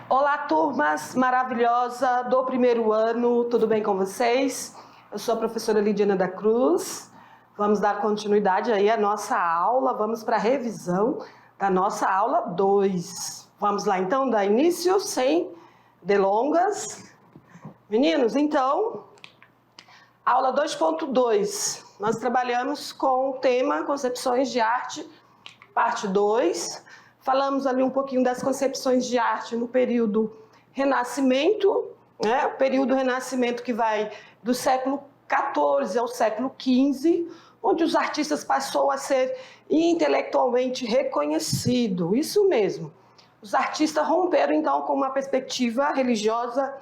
Olá, turmas maravilhosa do primeiro ano, tudo bem com vocês? Eu sou a professora Lidiana da Cruz. Vamos dar continuidade aí à nossa aula, vamos para a revisão da nossa aula 2. Vamos lá então, dar início sem delongas. Meninos, então, aula 2.2, nós trabalhamos com o tema Concepções de Arte, parte 2. Falamos ali um pouquinho das concepções de arte no período Renascimento, né? O período Renascimento que vai do século XIV ao século XV, onde os artistas passou a ser intelectualmente reconhecido. Isso mesmo. Os artistas romperam, então, com uma perspectiva religiosa,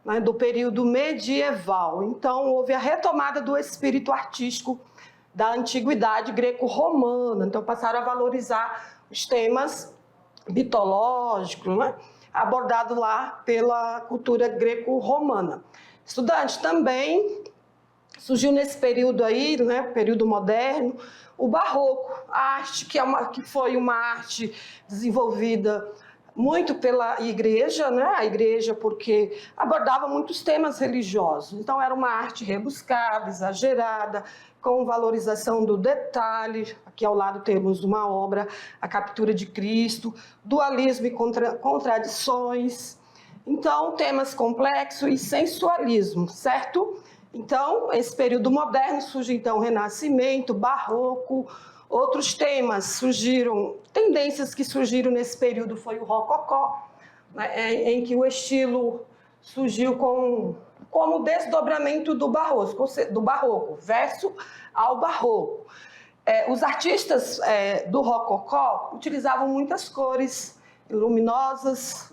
né, do período medieval. Então, houve a retomada do espírito artístico da antiguidade greco-romana. Então, passaram a valorizar os temas mitológicos, né, abordados lá pela cultura greco-romana. Estudante, também surgiu nesse período aí, né, período moderno, o barroco, a arte que foi uma arte desenvolvida muito pela igreja, né? A igreja porque abordava muitos temas religiosos. Então era uma arte rebuscada, exagerada, com valorização do detalhe. Aqui ao lado temos uma obra, A Captura de Cristo, dualismo e contradições. Então, temas complexos e sensualismo, certo? Então, esse período moderno surge então o Renascimento, Barroco. Outros temas surgiram, tendências que surgiram nesse período foi o Rococó, né, em que o estilo surgiu como desdobramento do barroco, verso ao barroco. Os artistas do Rococó utilizavam muitas cores luminosas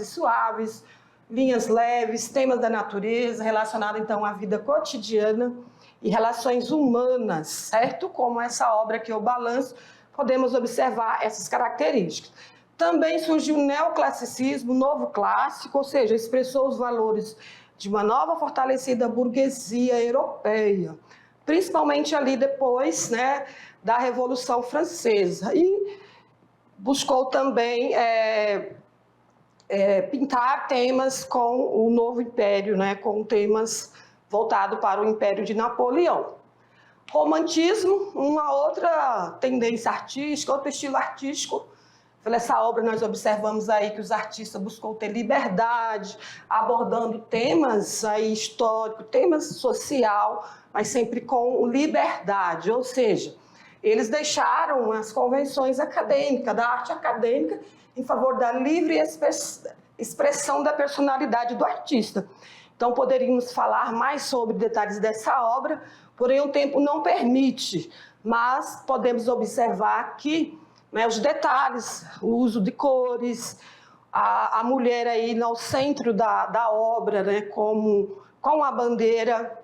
e suaves, linhas leves, temas da natureza, relacionados então à vida cotidiana e relações humanas, certo? Como essa obra que eu balanço, podemos observar essas características. Também surgiu o neoclassicismo, novo clássico, ou seja, expressou os valores de uma nova fortalecida burguesia europeia, principalmente ali depois, né, da Revolução Francesa. E buscou também pintar temas com o novo império, né, com temas voltado para o Império de Napoleão. Romantismo, uma outra tendência artística, outro estilo artístico. Nessa obra nós observamos aí que os artistas buscam ter liberdade, abordando temas aí históricos, temas social, mas sempre com liberdade, ou seja, eles deixaram as convenções acadêmicas, da arte acadêmica, em favor da livre expressão da personalidade do artista. Então, poderíamos falar mais sobre detalhes dessa obra, porém o tempo não permite, mas podemos observar que, né, os detalhes, o uso de cores, a mulher aí no centro da obra, né, com a bandeira,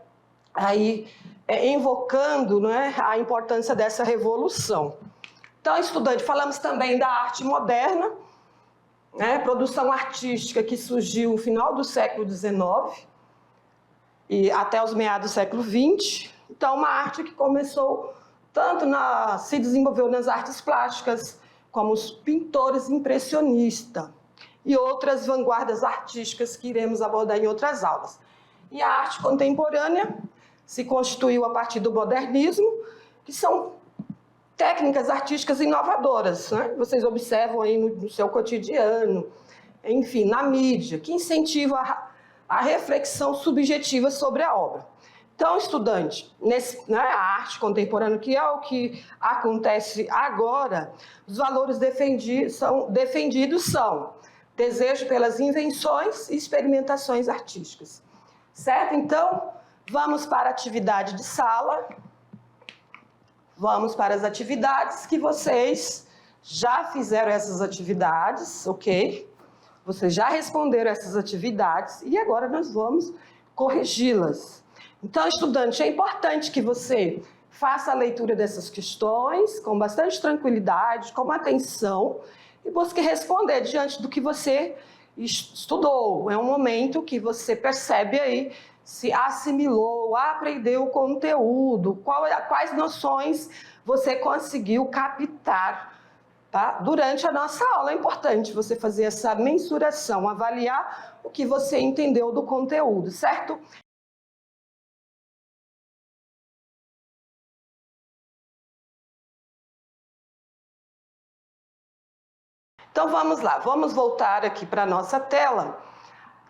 aí invocando, né, a importância dessa revolução. Então, estudante, falamos também da arte moderna, né, produção artística que surgiu no final do século XIX e até os meados do século XX. Então, uma arte que começou se desenvolveu nas artes plásticas, como os pintores impressionistas e outras vanguardas artísticas que iremos abordar em outras aulas. E a arte contemporânea se constituiu a partir do modernismo, que são técnicas artísticas inovadoras, né? Vocês observam aí no seu cotidiano, enfim, na mídia, que incentiva a reflexão subjetiva sobre a obra. Então, estudante, a arte contemporânea, que é o que acontece agora, os valores defendidos são desejo pelas invenções e experimentações artísticas. Certo? Então, vamos para a atividade de sala. Vamos para as atividades que vocês já fizeram essas atividades, ok? Vocês já responderam essas atividades e agora nós vamos corrigi-las. Então, estudante, é importante que você faça a leitura dessas questões com bastante tranquilidade, com atenção e busque responder diante do que você estudou. É um momento que você percebe aí se assimilou, aprendeu o conteúdo, quais noções você conseguiu captar tá? Durante a nossa aula é importante você fazer essa mensuração, avaliar o que você entendeu do conteúdo, certo? Então vamos lá, vamos voltar aqui para a nossa tela.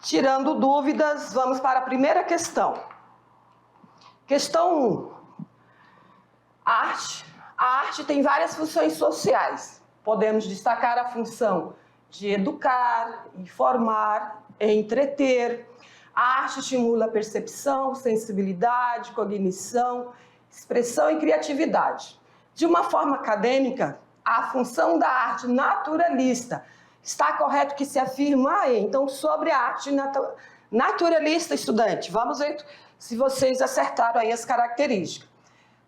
Tirando dúvidas, vamos para a primeira questão. Questão 1. Arte. A arte tem várias funções sociais. Podemos destacar a função de educar, informar, entreter. A arte estimula a percepção, sensibilidade, cognição, expressão e criatividade. De uma forma acadêmica, a função da arte naturalista. Está correto que se afirma aí. Então, sobre a arte naturalista, estudante, vamos ver se vocês acertaram aí as características.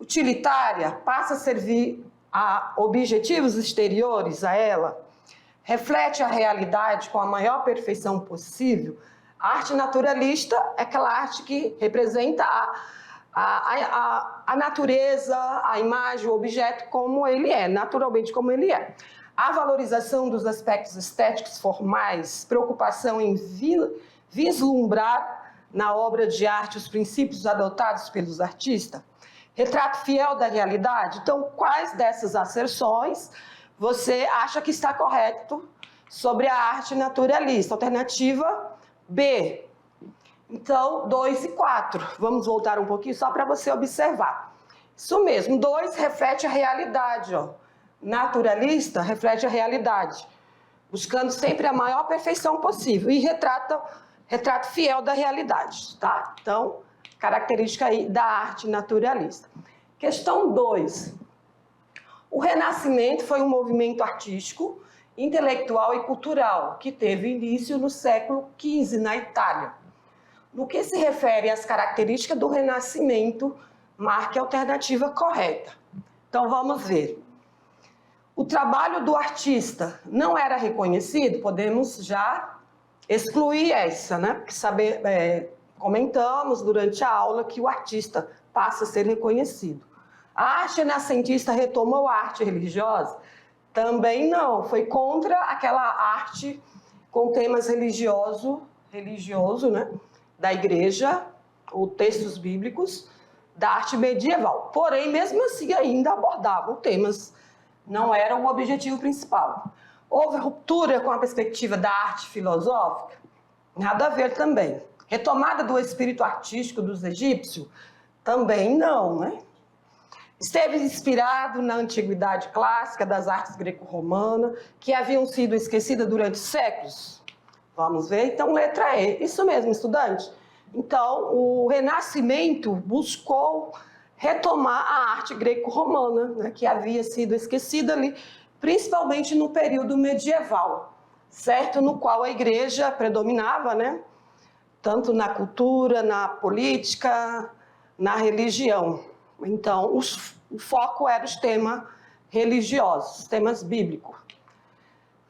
Utilitária, passa a servir a objetivos exteriores a ela, reflete a realidade com a maior perfeição possível. A arte naturalista é aquela arte que representa a natureza, a imagem, o objeto como ele é, naturalmente como ele é. A valorização dos aspectos estéticos formais, preocupação em vislumbrar na obra de arte os princípios adotados pelos artistas, retrato fiel da realidade. Então, quais dessas asserções você acha que está correto sobre a arte naturalista? Alternativa B. Então, 2 e 4. Vamos voltar um pouquinho só para você observar. Isso mesmo, 2 reflete a realidade, ó. Naturalista reflete a realidade, buscando sempre a maior perfeição possível e retrato fiel da realidade, tá? Então, característica aí da arte naturalista. Questão 2. O Renascimento foi um movimento artístico, intelectual e cultural que teve início no século XV na Itália. No que se refere às características do Renascimento, marque a alternativa correta. Então, vamos ver. O trabalho do artista não era reconhecido, podemos já excluir essa, né? Porque comentamos durante a aula que o artista passa a ser reconhecido. A arte renascentista retomou a arte religiosa? Também não, foi contra aquela arte com temas religioso, né? Da igreja, ou textos bíblicos, da arte medieval. Porém, mesmo assim, ainda abordavam temas, não era o objetivo principal. Houve ruptura com a perspectiva da arte filosófica? Nada a ver também. Retomada do espírito artístico dos egípcios? Também não, né? Esteve inspirado na antiguidade clássica das artes greco-romanas, que haviam sido esquecidas durante séculos? Vamos ver, então, letra E. Isso mesmo, estudante. Então, o Renascimento buscou retomar a arte greco-romana, né, que havia sido esquecida ali, principalmente no período medieval, certo? No qual a igreja predominava, né? Tanto na cultura, na política, na religião. Então, o foco era os temas religiosos, os temas bíblicos.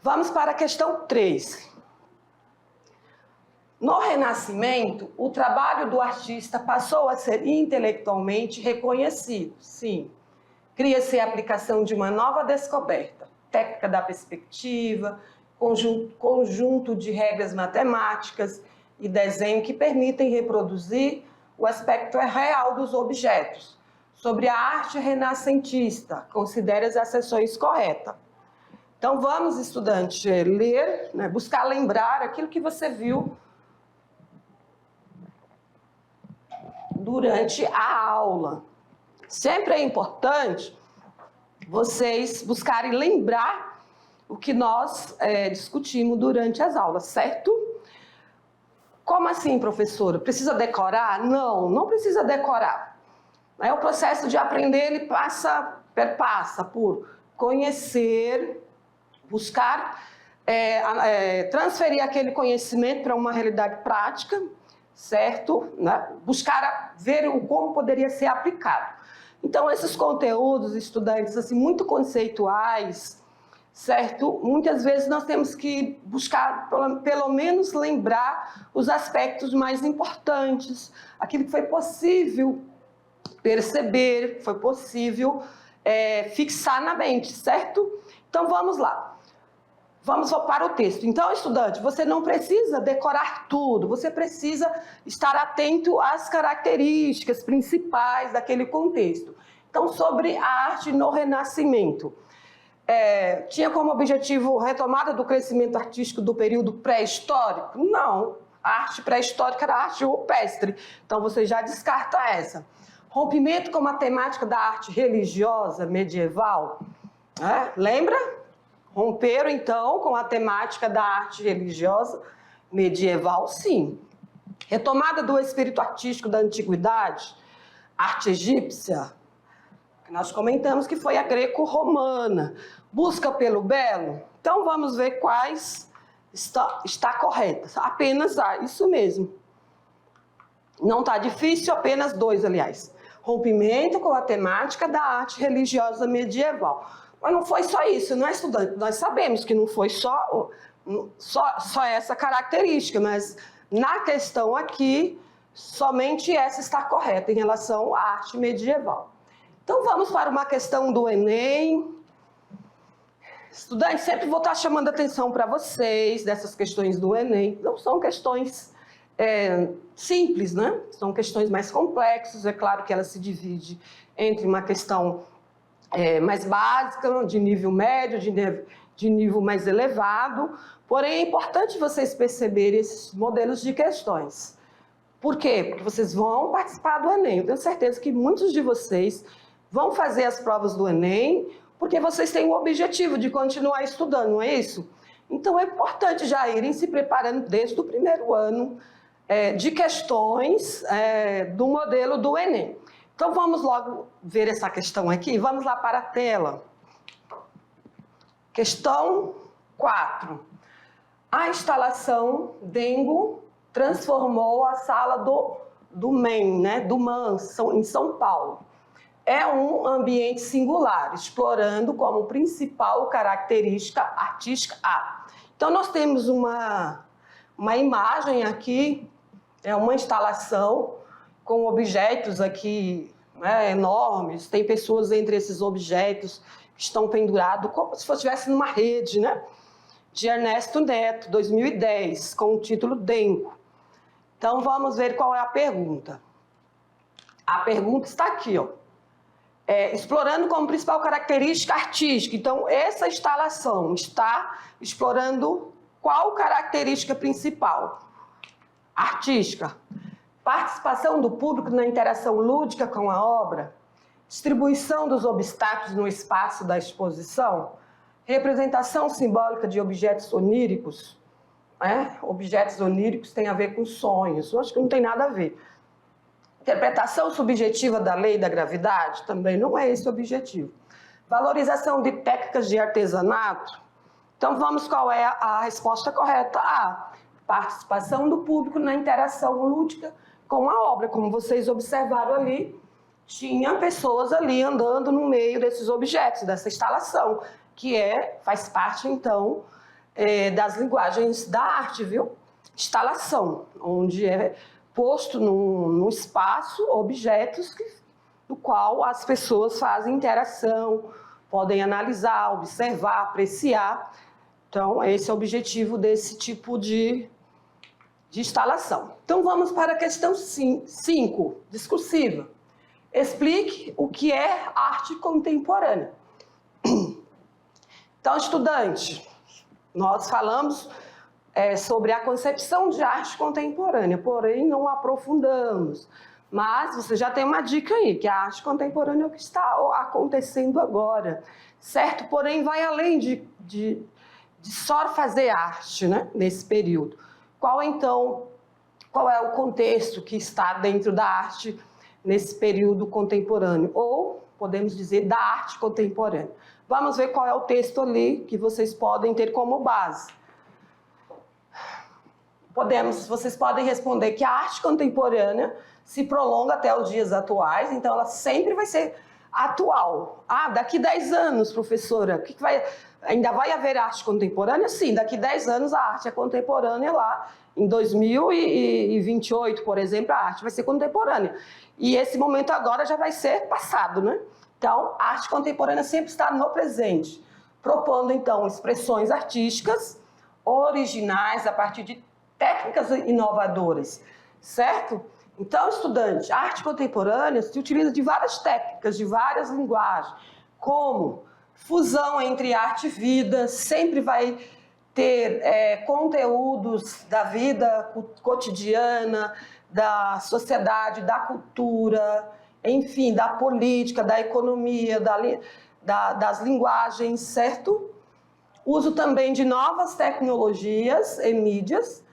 Vamos para a questão 3. No Renascimento, o trabalho do artista passou a ser intelectualmente reconhecido. Sim, cria-se a aplicação de uma nova descoberta, técnica da perspectiva, conjunto de regras matemáticas e desenho que permitem reproduzir o aspecto real dos objetos. Sobre a arte renascentista, considere as acessões corretas. Então, vamos, estudante, ler, né, buscar lembrar aquilo que você viu durante a aula. Sempre é importante vocês buscarem lembrar o que nós discutimos durante as aulas, certo? Como assim, professora? Precisa decorar? Não, não precisa decorar. O processo de aprender, ele perpassa por conhecer, buscar, transferir aquele conhecimento para uma realidade prática, certo? Né? Buscar ver como poderia ser aplicado. Então, esses conteúdos, estudantes, assim, muito conceituais, certo? Muitas vezes nós temos que buscar, pelo menos, lembrar os aspectos mais importantes, aquilo que foi possível perceber, foi possível fixar na mente, certo? Então, vamos lá. Vamos para o texto. Então, estudante, você não precisa decorar tudo, você precisa estar atento às características principais daquele contexto. Então, sobre a arte no Renascimento. Tinha como objetivo retomada do crescimento artístico do período pré-histórico? Não. A arte pré-histórica era a arte rupestre. Então, você já descarta essa. Rompimento com a temática da arte religiosa medieval. Lembra? Romperam, então, com a temática da arte religiosa medieval, sim. Retomada do espírito artístico da antiguidade, arte egípcia, que nós comentamos que foi a greco-romana. Busca pelo belo. Então, vamos ver quais está correta. Apenas A, isso mesmo. Não está difícil, apenas 2, aliás. Rompimento com a temática da arte religiosa medieval. Mas não foi só isso, não é, estudante? Nós sabemos que não foi só essa característica, mas na questão aqui, somente essa está correta em relação à arte medieval. Então, vamos para uma questão do Enem. Estudantes, sempre vou estar chamando a atenção para vocês dessas questões do Enem. Não são questões simples, né? São questões mais complexas. É claro que ela se divide entre uma questão mais básica, de nível médio, de nível mais elevado. Porém, é importante vocês perceberem esses modelos de questões. Por quê? Porque vocês vão participar do Enem. Eu tenho certeza que muitos de vocês vão fazer as provas do Enem, porque vocês têm o objetivo de continuar estudando, não é isso? Então, é importante já irem se preparando desde o primeiro ano de questões do modelo do Enem. Então, vamos logo ver essa questão aqui. Vamos lá para a tela. Questão 4. A instalação Dengo transformou a sala do MEN, né, do MAN, em São Paulo. É um ambiente singular, explorando como principal característica artística A. Então, nós temos uma imagem aqui, uma instalação com objetos aqui enormes, tem pessoas entre esses objetos que estão pendurados, como se estivesse numa rede, né? De Ernesto Neto, 2010, com o título Dengo. Então, vamos ver qual é a pergunta. A pergunta está aqui, ó. Explorando como principal característica artística. Então, essa instalação está explorando qual característica principal? Artística. Participação do público na interação lúdica com a obra, distribuição dos obstáculos no espaço da exposição, representação simbólica de objetos oníricos. Objetos oníricos têm a ver com sonhos, eu acho que não tem nada a ver. Interpretação subjetiva da lei da gravidade, também não é esse o objetivo. Valorização de técnicas de artesanato. Então, vamos qual é a resposta correta? A. Participação do público na interação lúdica com a obra. Como vocês observaram ali, tinha pessoas ali andando no meio desses objetos, dessa instalação, que faz parte, então, das linguagens da arte, viu? Instalação, onde é posto num espaço objetos do qual as pessoas fazem interação, podem analisar, observar, apreciar. Então, esse é o objetivo desse tipo de instalação. Então, vamos para a questão 5, discursiva. Explique o que é arte contemporânea. Então, estudante, nós falamos sobre a concepção de arte contemporânea, porém não aprofundamos. Mas você já tem uma dica aí, que a arte contemporânea é o que está acontecendo agora, certo? Porém, vai além de só fazer arte, né, nesse período. Qual é o contexto que está dentro da arte nesse período contemporâneo? Ou, podemos dizer, da arte contemporânea. Vamos ver qual é o texto ali que vocês podem ter como base. Vocês podem responder que a arte contemporânea se prolonga até os dias atuais, então ela sempre vai ser atual. Daqui 10 anos, professora, ainda vai haver arte contemporânea? Sim, daqui 10 anos a arte é contemporânea lá. Em 2028, por exemplo, a arte vai ser contemporânea. E esse momento agora já vai ser passado, né? Então, a arte contemporânea sempre está no presente. propondo, então, expressões artísticas originais a partir de técnicas inovadoras, certo? Então, estudante, a arte contemporânea se utiliza de várias técnicas, de várias linguagens, como fusão entre arte e vida, sempre vai ter conteúdos da vida cotidiana, da sociedade, da cultura, enfim, da política, da economia, das linguagens, certo? Uso também de novas tecnologias e mídias.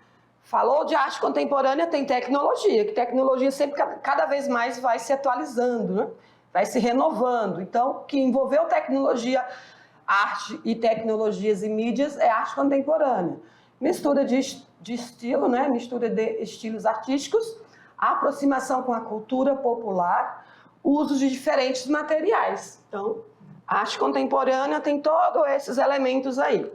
Falou de arte contemporânea, tem tecnologia, que tecnologia sempre, cada vez mais vai se atualizando, né? Vai se renovando. Então, que envolveu tecnologia, arte e tecnologias e mídias é arte contemporânea. Mistura de estilo, né? Mistura de estilos artísticos, aproximação com a cultura popular, uso de diferentes materiais. Então, a arte contemporânea tem todos esses elementos aí,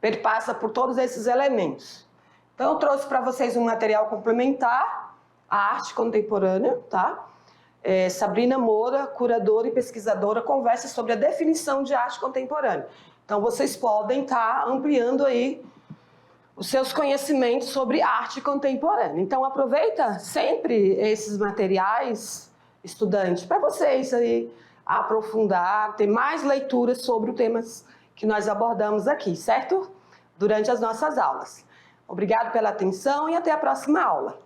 perpassa por todos esses elementos. Então, eu trouxe para vocês um material complementar, a arte contemporânea, tá? Sabrina Moura, curadora e pesquisadora, conversa sobre a definição de arte contemporânea. Então, vocês podem estar ampliando aí os seus conhecimentos sobre arte contemporânea. Então, aproveita sempre esses materiais, estudante, para vocês aí aprofundar, ter mais leituras sobre os temas que nós abordamos aqui, certo? Durante as nossas aulas. Obrigado pela atenção e até a próxima aula.